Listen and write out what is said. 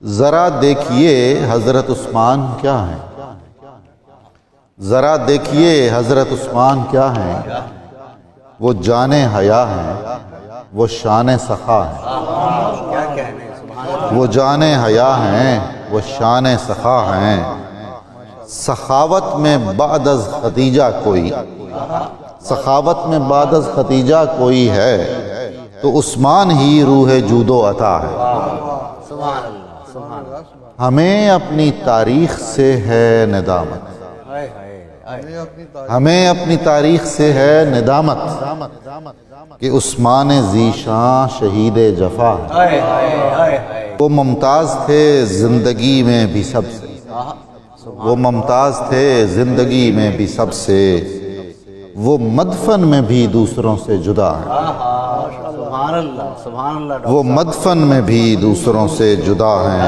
ذرا دیکھیے حضرت عثمان کیا ہیں، ذرا دیکھیے حضرت عثمان کیا ہیں، وہ جان حیا ہیں، وہ شان سخا ہیں، وہ جان حیا ہیں، وہ شان سخا ہیں۔ سخاوت میں بعد از ختیجہ کوئی، سخاوت میں بعد از ختیجہ کوئی ہے تو عثمان ہی روح جود و عطا ہے۔ ہمیں اپنی تاریخ سے ہے ندامت، ہمیں اپنی تاریخ سے ہے ندامت کہ عثمان ذیشان شہید جفا ہے۔ وہ ممتاز تھے زندگی میں بھی سب سے، وہ ممتاز تھے زندگی میں بھی سب سے، وہ مدفن میں بھی دوسروں سے جدا ہے، وہ مدفن میں بھی دوسروں سے جدا ہیں۔